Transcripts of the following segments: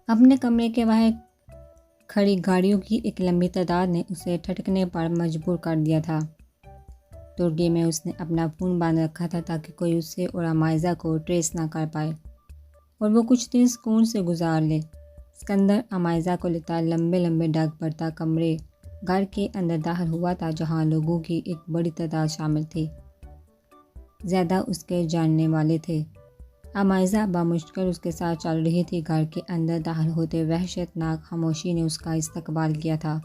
اپنے کمرے کے باہر کھڑی گاڑیوں کی ایک لمبی تعداد نے اسے ٹھٹکنے پر مجبور کر دیا تھا۔ ترکی میں اس نے اپنا فون باندھ رکھا تھا تاکہ کوئی اسے اور عمائزہ کو ٹریس نہ کر پائے اور وہ کچھ دن سکون سے گزار لے۔ اسکندر عمائزہ کو لیتا لمبے لمبے ڈاک پرتا کمرے گھر کے اندر داخل ہوا تھا، جہاں لوگوں کی ایک بڑی تعداد شامل تھی، زیادہ اس کے جاننے والے تھے۔ عمائزہ بامشکل اس کے ساتھ چل رہی تھی۔ گھر کے اندر داخل ہوتے وحشت ناک خاموشی نے اس کا استقبال کیا تھا۔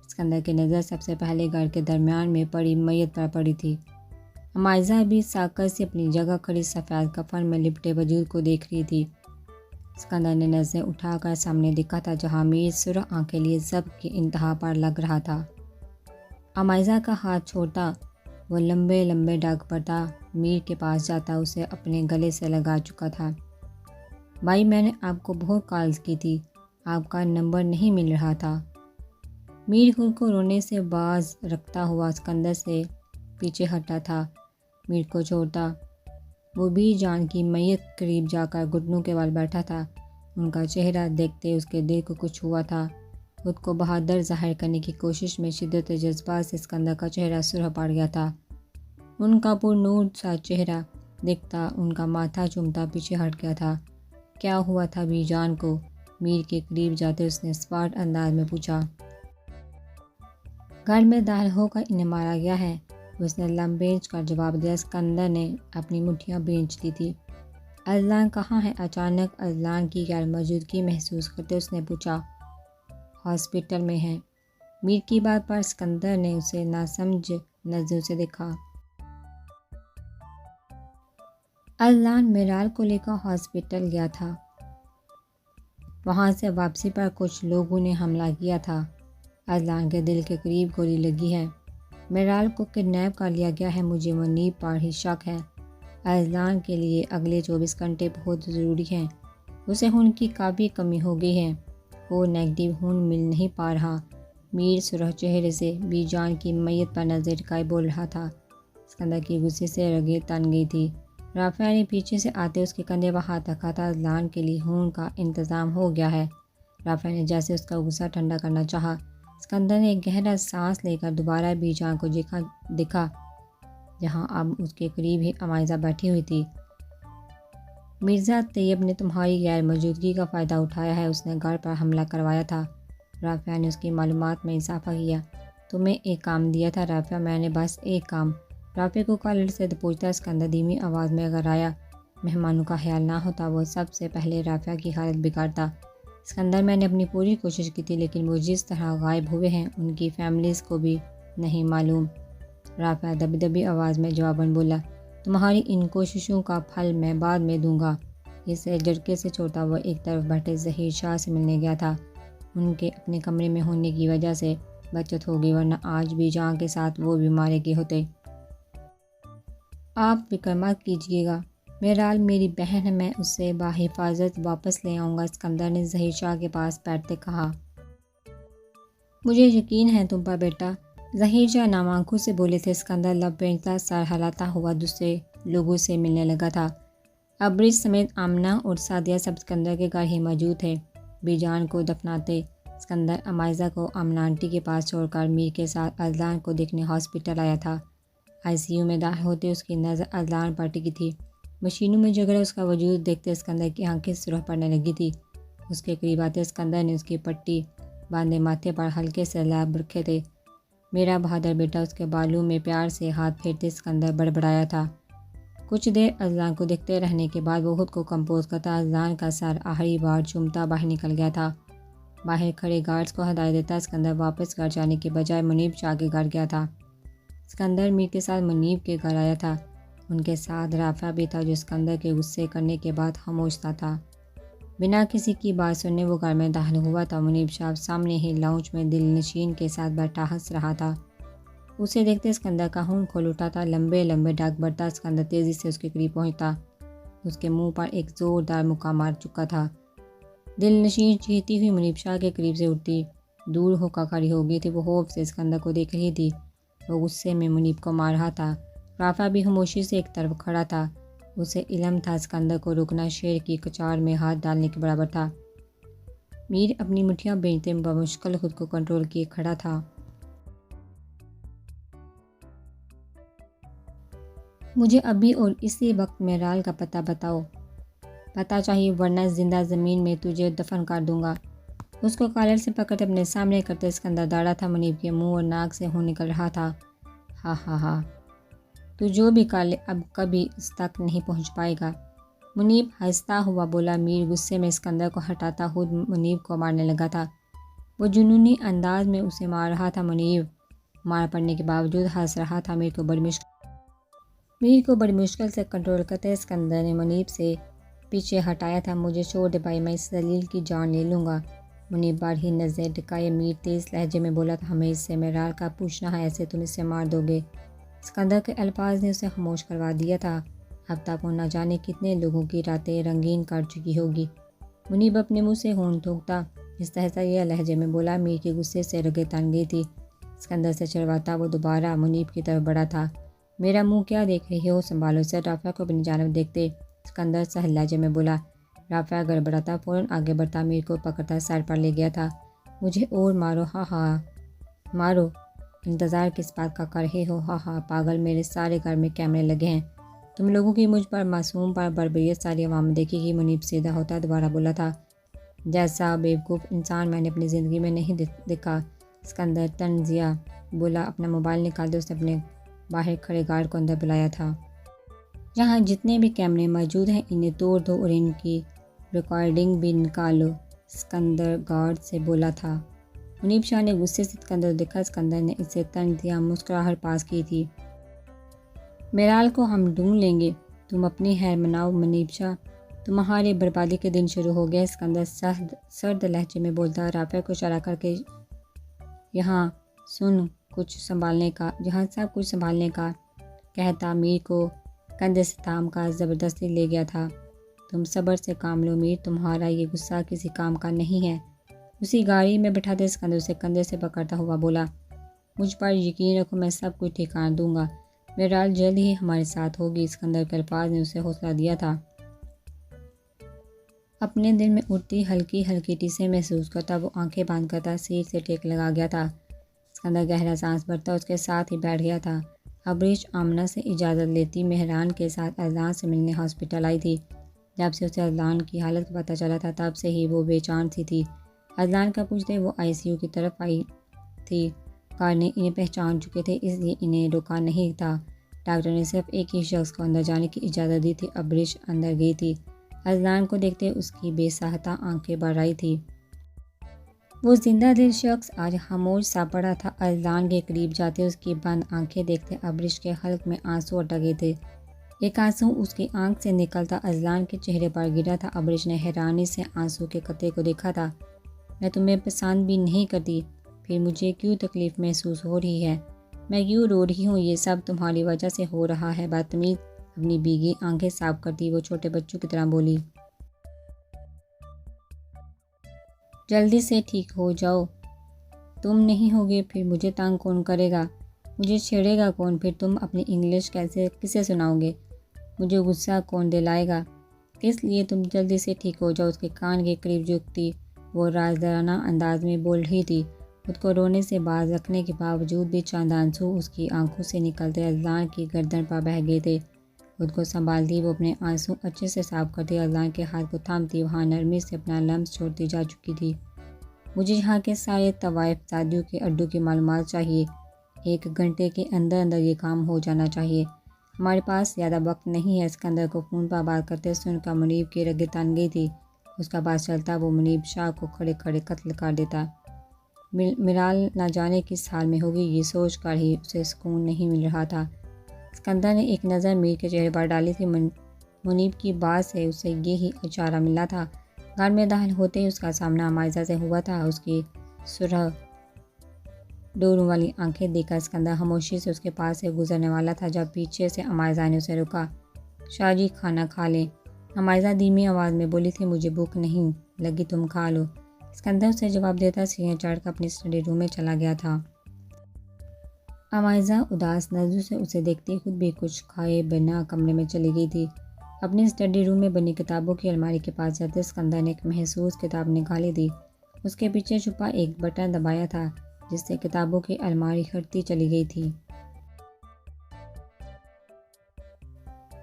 اسکندر کی نظر سب سے پہلے گھر کے درمیان میں پڑی میت پر پڑی تھی۔ عمائزہ بھی ساکت سے اپنی جگہ کھڑی سفید کفن میں لپٹے وجود کو دیکھ رہی تھی۔ اسکندر نے نظریں اٹھا کر سامنے دیکھا تھا، جہاں میر سرخ آنکھیں لیے ضبط کی انتہا پر لگ رہا تھا۔ عمائزہ کا ہاتھ چھوڑتا وہ لمبے لمبے ڈاک پرتا میر کے پاس جاتا اسے اپنے گلے سے لگا چکا تھا۔ بھائی، میں نے آپ کو بہت کالز کی تھی، آپ کا نمبر نہیں مل رہا تھا۔ میر خود کو رونے سے باز رکھتا ہوا اسکندر سے پیچھے ہٹا تھا۔ میر کو چھوڑتا وہ بھی جان کی میت قریب جا کر گھٹنوں کے بل بیٹھا تھا۔ ان کا چہرہ دیکھتے اس کے دل کو کچھ ہوا تھا۔ خود کو بہادر ظاہر کرنے کی کوشش میں شدت جذبات سے اسکندر کا چہرہ سرخ پڑ گیا تھا۔ ان کا پر نور سا چہرہ دیکھتا ان کا ماتھا چومتا پیچھے ہٹ گیا تھا۔ کیا ہوا تھا بی جان کو؟ میر کے قریب جاتے اس نے سپاٹ انداز میں پوچھا۔ گھر میں داخل ہو کر انہیں مارا گیا ہے، اس نے لم بھیج کر جواب دیا۔ اسکندر نے اپنی مٹھیاں بھیج دی تھی۔ ارسلان کہاں ہے؟ اچانک ارسلان کی غیر موجودگی محسوس کرتے اس نے پوچھا۔ ہاسپٹل میں ہے۔ میر کی بات پر اسکندر نے اسے ناسمجھ نظروں سے دیکھا۔ ارسلان میرال کو لے کر ہاسپٹل گیا تھا، وہاں سے واپسی پر کچھ لوگوں نے حملہ کیا تھا۔ ارسلان کے دل کے قریب گولی لگی ہے۔ میرال کو کڈنیپ کر لیا گیا ہے، مجھے منیب پر ہی شک ہے۔ ارسلان کے لیے اگلے 24 گھنٹے بہت ضروری ہیں۔ اسے خون کی کافی کمی ہو گئی ہے، وہ نیگیٹو خون مل نہیں پا رہا۔ میر سرخ چہرے سے بی جان کی میت پر نظر ٹکائے بول رہا تھا۔ اسکندر کی غصے سے رگیں تن گئی تھی۔ رافعہ نے پیچھے سے آتے اس کے کندھے پر ہاتھ رکھا تھا۔ ارسلان کے لیے خون کا انتظام ہو گیا ہے۔ رافعہ نے جیسے اس کا غصہ ٹھنڈا کرنا چاہا۔ اسکندر نے ایک گہرا سانس لے کر دوبارہ بی جان کو دیکھا، جہاں اب اس کے قریب ہی عمائزہ بیٹھی ہوئی تھی۔ مرزا طیب نے تمہاری غیر موجودگی کا فائدہ اٹھایا ہے، اس نے گھر پر حملہ کروایا تھا۔ رافعہ نے اس کی معلومات میں اضافہ کیا۔ تمہیں ایک کام دیا تھا رافعہ، میں نے بس ایک کام۔ رافعہ کو کالر سے پوچھتا اسکندر دھیمی آواز میں، اگر آیا مہمانوں کا خیال نہ ہوتا وہ سب سے پہلے رافعہ کی حالت بگاڑتا۔ اسکندر، میں نے اپنی پوری کوشش کی تھی، لیکن وہ جس طرح غائب ہوئے ہیں ان کی فیملیز کو بھی نہیں معلوم۔ رافعہ دبی دبی آواز میں جواباً بولا، تمہاری ان کوششوں کا پھل میں بعد میں دوں گا۔ اسے جھٹکے سے چھوڑتا وہ ایک طرف بیٹھے ظہیر شاہ سے ملنے گیا تھا۔ ان کے اپنے کمرے میں ہونے کی وجہ سے بچت ہو گئی، ورنہ آج بھی جان کے ساتھ وہ بھی مارے گئے ہوتے۔ آپ فکر مت کیجیے گا، میرال میری بہن ہے، میں اسے بحفاظت واپس لے آؤں گا، اسکندر نے ظہیر شاہ کے پاس بیٹھتے کہا۔ مجھے یقین ہے تم پر بیٹا، ظہیر شاہ نام آنکھوں سے بولے تھے۔ اسکندر لب بھیجتا سر ہلاتا ہوا دوسرے لوگوں سے ملنے لگا تھا۔ ابریز سمیت آمنہ اور سعدیہ سب اسکندر کے گھر ہی موجود تھے۔ بی جان کو دفناتے اسکندر عمائزہ کو آمنہ آنٹی کے پاس چھوڑ کر میر کے ساتھ ارسلان کو دیکھنے ہاسپٹل آیا تھا۔ آئی سی یو میں داخل ہوتے اس کی نظر ارسلان پر ٹکی تھی۔ مشینوں میں جگڑے اس کا وجود دیکھتے اسکندر کی آنکھیں سرخ پڑنے لگی تھی۔ اس کے قریب آتے اسکندر نے اس کی پٹی باندھے ماتھے پر ہلکے سے لعاب رکھے تھے۔ میرا بہادر بیٹا، اس کے بالوں میں پیار سے ہاتھ پھیرتے اسکندر بڑبڑایا تھا۔ کچھ دیر ارسلان کو دیکھتے رہنے کے بعد وہ خود کو کمپوز کرتا ارسلان کا سر آخری بار چومتا باہر نکل گیا تھا۔ باہر کھڑے گارڈز کو ہدایت دیتا اسکندر واپس گھر جانے کے بجائے منیب شاہ کے گھر گیا تھا۔ اسکندر میر کے ساتھ منیب کے گھر آیا تھا۔ ان کے ساتھ رافعہ بھی تھا، جو اسکندر کے غصے کرنے کے بعد خاموش تھا۔ بنا کسی کی بات سنے وہ گھر میں داخل ہوا تھا۔ منیب شاہ سامنے ہی لاؤنج میں دل نشین کے ساتھ بیٹھا ہنس رہا تھا۔ اسے دیکھتے اسکندر کا خون کھول اٹھا تھا۔ لمبے لمبے ڈاک بھرتا اسکندر تیزی سے اس کے قریب پہنچتا، اس کے منہ پر ایک زوردار مکہ مار چکا تھا۔ دل نشین چیختی ہوئی منیب شاہ کے قریب سے اٹھتی دور ہو کر کھڑی ہو گئی تھی۔ وہ خوف سے اسکندر کو دیکھ رہی تھی، وہ غصے میں منیب کو مار رہا تھا۔ رافعہ بھی خاموشی سے ایک طرف کھڑا تھا۔ اسے علم تھا اسکندر کو روکنا شیر کی کچار میں ہاتھ ڈالنے کے برابر تھا۔ میر اپنی مٹھیاں بھیجتے بمشکل خود کو کنٹرول کیے کھڑا تھا۔ مجھے ابھی اور اسی وقت میرال کا پتہ بتاؤ، پتہ چاہیے ورنہ زندہ زمین میں تجھے دفن کر دوں گا۔ اس کو کالر سے پکڑ اپنے سامنے کرتے اسکندر داڑھا تھا۔ منیب کے منہ اور ناک سے خون نکل رہا تھا۔ ہاں ہاں ہاں، تو جو بھی کر لے اب کبھی اس تک نہیں پہنچ پائے گا، منیب ہنستا ہوا بولا۔ میر غصے میں اسکندر کو ہٹاتا خود منیب کو مارنے لگا تھا۔ وہ جنونی انداز میں اسے مار رہا تھا۔ منیب مار پڑنے کے باوجود ہنس رہا تھا۔ میر کو بڑی مشکل سے کنٹرول کرتے اسکندر نے منیب سے پیچھے ہٹایا تھا۔ مجھے چھوڑ دے بھائی، میں اس ذلیل کی جان لے لوں گا۔ منیب بڑی نظر ٹکائے میر تیز لہجے میں بولا تھا، ہمیں اس سے میرال کا پوچھنا ہے، ایسے تم اسے مار دو گے؟ اسکندر کے الفاظ نے اسے خاموش کروا دیا تھا۔ اب تک وہ نہ جانے کتنے لوگوں کی راتیں رنگین کر چکی ہوگی۔ منیب اپنے منہ سے خون تھوکتا استحصالیہ لہجے میں بولا۔ میر کے غصے سے رگیں تن گئی تھی۔ اسکندر سے چڑھواتا وہ دوبارہ منیب کی طرف بڑھا تھا۔ میرا منہ کیا دیکھ رہی ہو، سنبھالو اسے۔ رافعہ کو اپنی جانب دیکھتے اسکندر سہل لہجے میں بولا۔ رافعہ گڑبڑاتا فوراً آگے بڑھتا میر کو پکڑتا سر پر لے گیا تھا۔ مجھے اور مارو، ہاں ہاں مارو، انتظار کس بات کا کر رہے ہو؟ ہاں ہاں پاگل، میرے سارے گھر میں کیمرے لگے ہیں، تم لوگوں کی مجھ پر معصوم پر بربریت ساری عوام دیکھے گی۔ منیب سیدھا ہوتا دوبارہ بولا تھا، جیسا بیوقوف انسان میں نے اپنی زندگی میں نہیں دیکھا۔ اسکندر طنزیہ بولا۔ اپنا موبائل نکالتے اس نے اپنے باہر کھڑے گارڈ کو اندر بلایا تھا۔ جہاں جتنے بھی کیمرے موجود ہیں انہیں توڑ دو اور ان کی ریکارڈنگ بھی نکالو، اسکندر گارڈ سے بولا تھا۔ منیب شاہ نے غصے سے اسکندر کو دیکھا۔ اسکندر نے اسے طنزیہ مسکراہٹ پاس کی تھی۔ میرال کو ہم ڈھونڈ لیں گے، تم اپنی خیر مناؤ منیب شاہ، تمہاری بربادی کے دن شروع ہو گئے۔ اسکندر سرد لہجے میں بولتا۔ رافعہ کو اشارہ کر کے یہاں سب کچھ سنبھالنے کا کہتا میر کو کندھے سے تھام کر زبردستی لے گیا تھا۔ تم صبر سے کام لو میر، تمہارا یہ غصہ کسی کام کا نہیں ہے۔ اسی گاڑی میں بٹھاتے اسکندر اسے کندھے سے پکڑتا ہوا بولا، مجھ پر یقین رکھو، میں سب کچھ ٹھکانا دوں گا، میرال جلد ہی ہمارے ساتھ ہوگی۔ اسکندر کے الفاظ نے اسے حوصلہ دیا تھا۔ اپنے دل میں اٹھتی ہلکی ہلکی ٹیسیں محسوس کرتا وہ آنکھیں بند کرتا سیٹ سے ٹیک لگا گیا تھا۔ اسکندر گہرا سانس بھرتا اس کے ساتھ ہی بیٹھ گیا تھا۔ ابریش آمنہ سے اجازت لیتی مہران کے ساتھ اذلان سے ملنے ہاسپٹل آئی تھی۔ جب سے اسے اذلان کی حالت کا پتہ چلا تھا تب سے ہی وہ بے چین سی تھی۔ اذلان کا پوچھتے وہ ICU کی طرف آئی تھی۔ گارڈ نے انہیں پہچان چکے تھے اس لیے انہیں روکا نہیں تھا۔ ڈاکٹر نے صرف ایک ہی شخص کو اندر جانے کی اجازت دی تھی۔ ابریش اندر گئی تھی۔ اذلان کو دیکھتے اس کی بے ساختہ آنکھیں بھر آئی تھی۔ وہ زندہ دل شخص آج خاموش سا پڑا تھا۔ اذلان کے قریب جاتے اس کی بند آنکھیں دیکھتے ابریش کے حلق میں آنسو اٹک گئے تھے۔ ایک آنسو اس کی آنکھ سے نکلتا اذلان کے چہرے پر گرا تھا۔ ابریش نے حیرانی سے آنسو کے قطرے کو دیکھا تھا۔ میں تمہیں پسند بھی نہیں کرتی، پھر مجھے کیوں تکلیف محسوس ہو رہی ہے؟ میں کیوں رو رہی ہوں؟ یہ سب تمہاری وجہ سے ہو رہا ہے بدتمیز۔ اپنی بھیگی آنکھیں صاف کرتی وہ چھوٹے بچوں کی طرح بولی، جلدی سے ٹھیک ہو جاؤ، تم نہیں ہوگے پھر مجھے تنگ کون کرے گا، مجھے چھیڑے گا کون، پھر تم اپنی انگلش کسے سناؤ گے، مجھے غصہ کون دلائے گا، اس لیے تم جلدی سے ٹھیک ہو جاؤ۔ اس کے کان کے قریب جھکتی وہ رازدارانہ انداز میں بول رہی تھی۔ خود کو رونے سے باز رکھنے کے باوجود بھی چند آنسو اس کی آنکھوں سے نکلتے اذلان کی گردن پر بہہ گئے تھے۔ خود کو سنبھالتی وہ اپنے آنسو اچھے سے صاف کرتی اذلان کے ہاتھ کو تھامتی وہاں نرمی سے اپنا لمس چھوڑتی جا چکی تھی۔ مجھے یہاں کے سارے طوائف زادیوں کے اڈوں کی معلومات چاہیے، 1 گھنٹے کے اندر اندر یہ کام ہو جانا چاہیے، ہمارے پاس زیادہ وقت نہیں ہے۔ اسکندر کو فون پر بات کرتے سن کر منیب کی رگیں تن گئی تھی۔ اس کا بات چلتا وہ منیب شاہ کو کھڑے کھڑے قتل کر دیتا۔ میرال نہ جانے کس حال میں ہوگی یہ سوچ کر ہی اسے سکون نہیں مل رہا تھا۔ اسکندر نے ایک نظر میر کے چہرے پر ڈالی تھی۔ منیب کی بات سے اسے یہی اشارہ ملا تھا۔ گھر میں داخل ہوتے ہی اس کا سامنا مائزہ سے ہوا تھا۔ اس کی سرخ ڈوروں والی آنکھیں دیکھ کر اسکندر خاموشی سے اس کے پاس سے گزرنے والا تھا جب پیچھے سے مائزہ نے اسے روکا۔ شاہ جی کھانا کھا لیں، مائزہ دھیمی آواز میں بولی تھی، مجھے بھوک نہیں لگی، تم کھا لو۔ اسکندر اسے جواب دیتا سیڑھیاں چڑھ کر اپنی اسٹڈی روم میں چلا گیا تھا۔ مائزہ اداس نظروں سے اسے دیکھتی خود بھی کچھ کھائے بنا کمرے میں چلی گئی تھی۔ اپنی اسٹڈی روم میں بنی کتابوں کی الماری کے پاس جاتے اسکندر نے ایک محسوس کتاب نکالی تھی۔ اس کے پیچھے چھپا ایک بٹن دبایا تھا جس سے کتابوں کی الماری ہٹتی چلی گئی تھی۔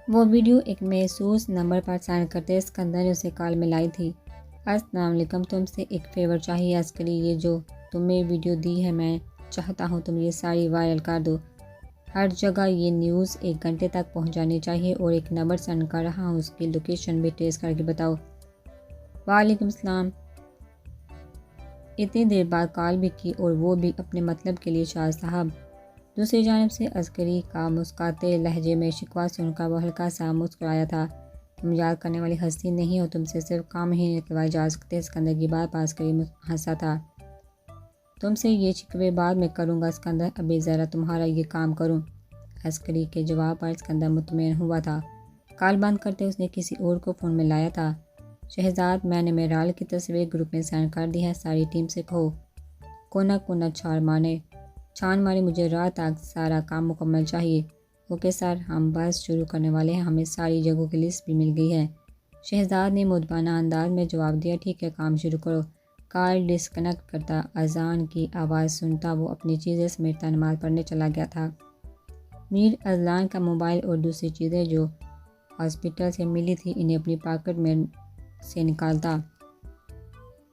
وہ ویڈیو ایک محسوس نمبر پر سینڈ کرتے اسکندر نے اسے کال ملائی تھی۔ السلام علیکم، تم سے ایک فیور چاہیے عسکری، یہ جو تمہیں ویڈیو دی ہے میں چاہتا ہوں تم یہ ساری وائرل کر دو، ہر جگہ یہ نیوز 1 گھنٹے تک پہنچ جانی چاہیے، اور ایک نمبر سینڈ کر رہا ہوں، اس کی لوکیشن بھی ٹریس کر کے بتاؤ۔ وعلیکم السلام۔ اتنی دیر بعد کال بھی کی اور وہ بھی اپنے مطلب کے لیے۔ شاہ صاحب، دوسری جانب سے عسکری کا مسکاتے لہجے میں شکوہ سن کر وہ ہلکا سا مسکرایا تھا۔ تم یاد کرنے والی ہستی نہیں ہو، تم سے صرف کام ہی نکلوائے جا سکتے۔ اسکندر کی بات پر عسکری ہنسا تھا۔ تم سے یہ شکوے بعد میں کروں گا اسکندر، ابھی ذرا تمہارا یہ کام کروں۔ عسکری کے جواب پر اسکندر مطمئن ہوا تھا۔ کال بند کرتے اس نے کسی اور کو فون میں لایا تھا۔ شہزاد، میں نے میرال کی تصویر گروپ میں سینڈ کر دی ہے، ساری ٹیم سے کہو کونا کونا چھان مارے، مجھے رات تک سارا کام مکمل چاہیے۔ اوکے سر، ہم بس شروع کرنے والے ہیں، ہمیں ساری جگہوں کی لسٹ بھی مل گئی ہے۔ شہزاد نے مؤدبانہ انداز میں جواب دیا، ٹھیک ہے، کام شروع کرو۔ کال ڈسکنیکٹ کرتا اذان کی آواز سنتا وہ اپنی چیزیں سمیٹتا نماز پڑھنے چلا گیا تھا۔ میر اذلان کا موبائل اور دوسری چیزیں جو ہاسپٹل سے ملی تھی انہیں اپنی پاکٹ میں سے نکالتا،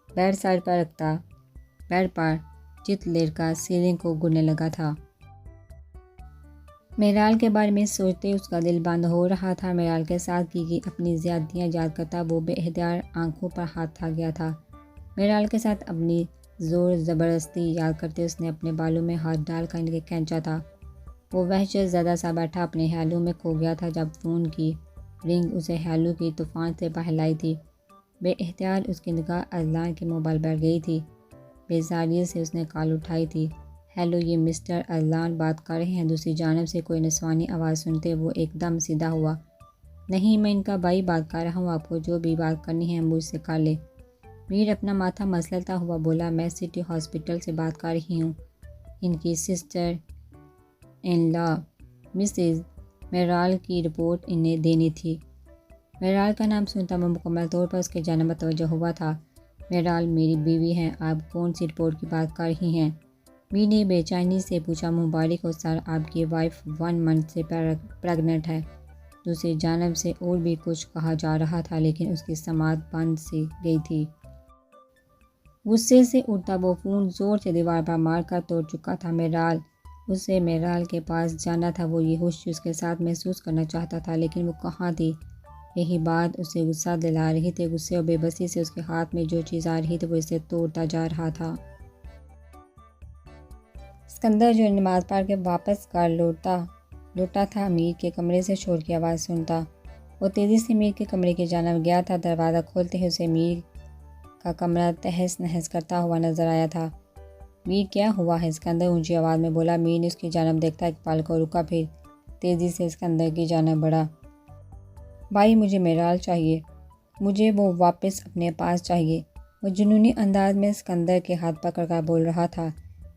بیڈ سائڈ پر رکھتا، بیڈ پر چت لیٹ کر سیلنگ کو گننے لگا تھا۔ میرال کے بارے میں سوچتے اس کا دل بند ہو رہا تھا۔ میرال کے ساتھ کی گئی اپنی زیادتیاں یاد کرتا وہ بے اختیار آنکھوں پر ہاتھ تھا گیا تھا۔ میرال کے ساتھ اپنی زور زبردستی یاد کرتے اس نے اپنے بالوں میں ہاتھ ڈال کر انہیں کھینچا تھا۔ وہ وحشت زدہ سا بیٹھا اپنے خیالوں میں کھو گیا تھا جب فون کی رنگ اسے خیالوں کی طوفان سے باہر لائی تھی۔ بے اختیار اس کی نگاہ اذلان کے موبائل بیٹھ گئی تھی۔ بیزاریت سے اس نے کال اٹھائی تھی۔ ہیلو، یہ مسٹر اذلان بات کر رہے ہیں۔ دوسری جانب سے کوئی نسوانی آواز سنتے وہ ایک دم سیدھا ہوا۔ نہیں، میں ان کا بھائی بات کر رہا ہوں، آپ کو جو بھی بات کرنی ہے مجھ سے کر لے۔ میر اپنا ماتھا مسلتا ہوا بولا، میں سٹی ہاسپٹل سے بات کر رہی ہوں، ان کی سسٹر ان لا مسز میرال کی رپورٹ انہیں دینی تھی۔ میرال کا نام سنتا وہ مکمل طور پر اس کی جانب متوجہ ہوا تھا۔ میرال میری بیوی ہیں، آپ کون سی رپورٹ کی بات کر رہی ہیں؟ میر نے بے چینی سے پوچھا۔ مبارک ہو سر، آپ کی وائف 1 منتھ سے پریگننٹ ہے۔ دوسری جانب سے اور بھی کچھ کہا جا رہا تھا لیکن اس کی سماعت بند سی گئی تھی۔ غصے سے اٹھتا وہ فون زور سے دیوار پر مار کر توڑ چکا تھا۔ اسے میرال کے پاس جانا تھا، وہ یہ خوشی اس کے ساتھ محسوس کرنا چاہتا تھا لیکن وہ کہاں تھی۔ یہی بات اسے غصہ دلا رہی تھی۔ غصے اور بے بسی سے اس کے ہاتھ میں جو چیز آ رہی تھی وہ اسے توڑتا جا رہا تھا۔ اسکندر جو نماز پڑھ کے واپس گھر لوٹا تھا میر کے کمرے سے شور کی آواز سنتا۔ وہ تیزی سے میر کے کمرے کی جانب گیا تھا۔ دروازہ کھولتے ہی اسے میر کا کمرہ تہس نہس کرتا ہوا نظر آیا تھا۔ میر، کیا ہوا ہے؟ اسکندر اونچی آواز میں بولا۔ میر نے اس کی جانب دیکھتا ایک پل کو رکا، پھر تیزی سے اسکندر کی جانب بڑھا۔ بھائی، مجھے میرال چاہیے، مجھے وہ واپس اپنے پاس چاہیے۔ وہ جنونی انداز میں اسکندر کے ہاتھ پکڑ کر بول رہا تھا،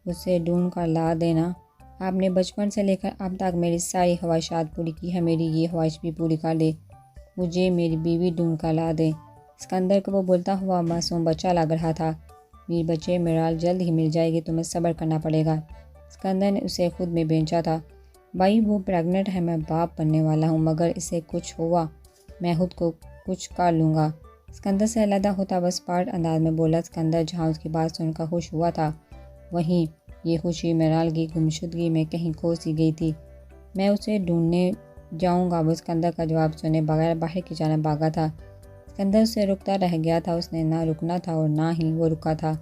اسے ڈھونڈ کر لا دینا۔ آپ نے بچپن سے لے کر اب تک میری ساری خواہشات پوری کی ہیں، میری یہ خواہش بھی پوری کر دے، مجھے میری بیوی ڈھونڈ کر لا دیں۔ اسکندر کو وہ بولتا ہوا معصوم بچہ لگ رہا تھا۔ میر بچے، میرال جلد ہی مل جائے گی، تمہیں صبر کرنا پڑے گا۔ اسکندر نے اسے خود میں بھیجا تھا۔ بھائی، وہ پریگننٹ ہے، میں باپ بننے والا ہوں، مگر اسے کچھ ہوا میں خود کو کچھ کر لوں گا۔ اسکندر سے علیحدہ ہوتا وہ اسپاٹ انداز میں بولا۔ اسکندر جہاں اس کی بات سن کر خوش ہوا تھا وہیں یہ خوشی میرال کی گمشدگی میں کہیں کھو سی گئی تھی۔ میں اسے ڈھونڈنے جاؤں گا، وہ اسکندر کا جواب سنے بغیر باہر کی جانب بھاگا تھا۔ اسکندر اسے رکتا رہ گیا تھا، اس نے نہ رکنا تھا اور نہ ہی وہ رکا تھا۔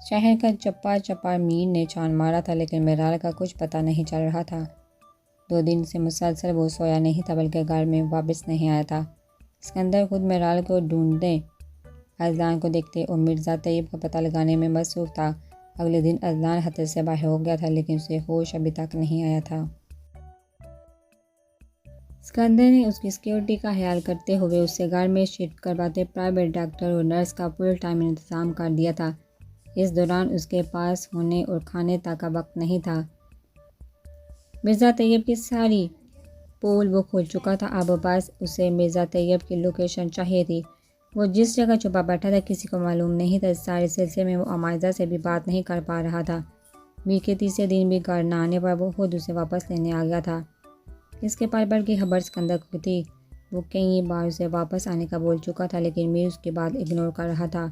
شہر کا چپا چپا میر نے چھان مارا تھا لیکن میرال کا کچھ پتہ نہیں چل رہا تھا۔ 2 دن سے مسلسل وہ سویا نہیں تھا بلکہ گھر میں واپس نہیں آیا تھا۔ اسکندر خود میرال کو ڈھونڈنے اذلان کو دیکھتے اور مرزا طیب کا پتہ لگانے میں مصروف تھا۔ اگلے دن اذلان خطر سے باہر ہو گیا تھا لیکن اسے ہوش ابھی تک نہیں آیا تھا۔ اسکندر نے اس کی سیکیورٹی کا خیال کرتے ہوئے اسے گھر میں شفٹ کرواتے پرائیویٹ ڈاکٹر اور نرس کا فل ٹائم انتظام کر دیا تھا۔ اس دوران اس کے پاس ہونے اور کھانے تک کا وقت نہیں تھا۔ مرزا طیب کی ساری پول وہ کھول چکا تھا، اب بس اسے مرزا طیب کی لوکیشن چاہیے تھی۔ وہ جس جگہ چھپا بیٹھا تھا کسی کو معلوم نہیں تھا۔ اس سارے سلسلے میں وہ عمائزہ سے بھی بات نہیں کر پا رہا تھا۔ میر کے تیسرے دن بھی گھر نہ آنے پر وہ خود اسے واپس لینے آ گیا تھا۔ اس کے پل کی خبر اسکندر کو تھی۔ وہ کئی بار اسے واپس آنے کا بول چکا تھا لیکن میر اس کی بات اگنور کر رہا تھا۔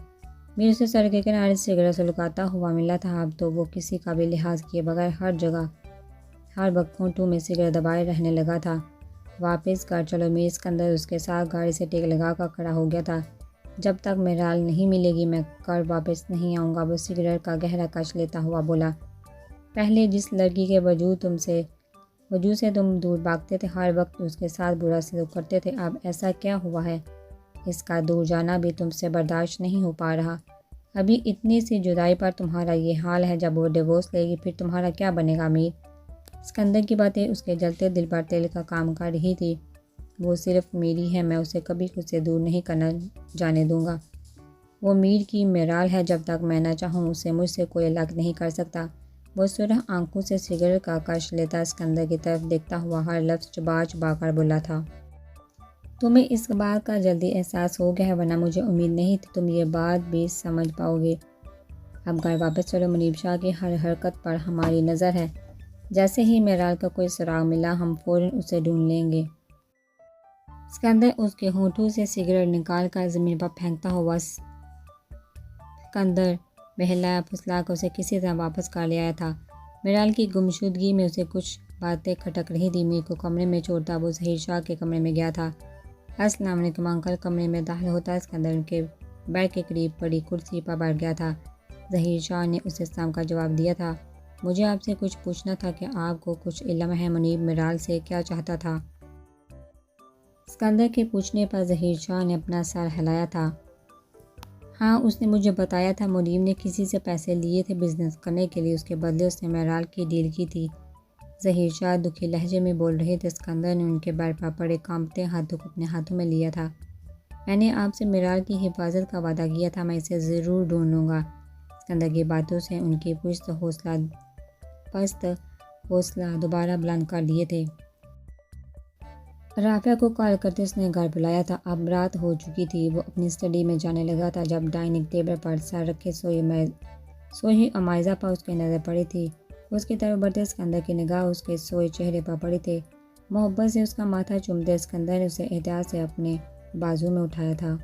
میر اسے سڑک کے کنارے سے سگریٹ سلگاتا ہوا ملا تھا۔ اب تو وہ کسی کا بھی لحاظ کیے بغیر ہر جگہ ہر وقت ہونٹوں میں سگریٹ دبائے رہنے لگا تھا۔ واپس گھر چلو میر، اسکندر اس کے ساتھ گاڑی سے ٹیک لگا کر کھڑا ہو گیا تھا۔ جب تک میرال نہیں ملے گی میں گھر واپس نہیں آؤں گا، وہ سگریٹ کا گہرا کش لیتا ہوا بولا۔ پہلے جس لڑکی کے وجود سے تم دور بھاگتے تھے، ہر وقت اس کے ساتھ برا سلوک کرتے تھے، اب ایسا کیا ہوا ہے؟ اس کا دور جانا بھی تم سے برداشت نہیں ہو پا رہا۔ ابھی اتنی سی جدائی پر تمہارا یہ حال ہے، جب وہ ڈیورس لے گی پھر تمہارا کیا بنے گا میر؟ اسکندر کی باتیں اس کے جلتے دل پر تیل کا کام کر رہی تھی۔ وہ صرف میری ہے، میں اسے کبھی خود سے دور نہیں کرنا جانے دوں گا۔ وہ میر کی میرال ہے، جب تک میں نہ چاہوں اسے مجھ سے کوئی الگ نہیں کر سکتا۔ وہ سرخ آنکھوں سے سگریٹ کا کش لیتا اسکندر کی طرف دیکھتا ہوا ہر لفظ چبا چبا کر بولا تھا۔ تمہیں اس بات کا جلدی احساس ہو گیا ہے، ورنہ مجھے امید نہیں تھی تم یہ بات بھی سمجھ پاؤ گے۔ اب گھر واپس چلو، منیب شاہ کی ہر حرکت پر ہماری نظر ہے۔ جیسے ہی میرال کا کوئی سراغ ملا ہم فوراً اسے ڈھونڈ لیں گے۔ اسکندر اس کے ہونٹوں سے سگریٹ نکال کر زمین پر پھینکتا ہوا اسکندر بہلا پھسلا کر اسے کسی طرح واپس کر لے آیا تھا۔ میرال کی گمشدگی میں اسے کچھ باتیں کھٹک رہی تھی۔ میر کو کمرے میں چھوڑتا وہ ظہیر شاہ کے کمرے میں گیا تھا۔ السلام علیکم انکل۔ کمرے میں داخل ہوتا اسکندر ان کے بیڈ کے قریب پڑی کرسی پر بیٹھ گیا تھا۔ ظہیر شاہ نے اسے سلام کا جواب دیا تھا۔ مجھے آپ سے کچھ پوچھنا تھا کہ آپ کو کچھ علم ہے منیب میرال سے کیا چاہتا تھا؟ اسکندر کے پوچھنے پر ظہیر شاہ نے اپنا سر ہلایا تھا۔ ہاں، اس نے مجھے بتایا تھا منیب نے کسی سے پیسے لیے تھے بزنس کرنے کے لیے، اس کے بدلے اس نے میرال کی ڈیل کی تھی۔ ظہیر شاہ دکھی لہجے میں بول رہے تھے۔ اسکندر نے ان کے بیڈ پر پڑے کانپتے ہاتھوں کو اپنے ہاتھوں میں لیا تھا۔ میں نے آپ سے میرال کی حفاظت کا وعدہ کیا تھا، میں اسے ضرور ڈھونڈ لوں گا۔ اسکندر کی باتوں سے ان کی پست حوصلہ دوبارہ بلند کر دیے تھے۔ رافعہ کو کال کرتے اس نے گھر بلایا تھا۔ اب رات ہو چکی تھی۔ وہ اپنی اسٹڈی میں جانے لگا تھا جب ڈائننگ ٹیبل پر سر رکھے سوئی عمائزہ پر اس کی نظر پڑی تھی۔ اس کی طرف بڑھتے اسکندر کی نگاہ اس کے سوئے چہرے پر پڑی تھی۔ محبت سے اس کا ماتھا چومتے اسکندر نے اسے احتیاط سے اپنے بازو میں اٹھایا تھا۔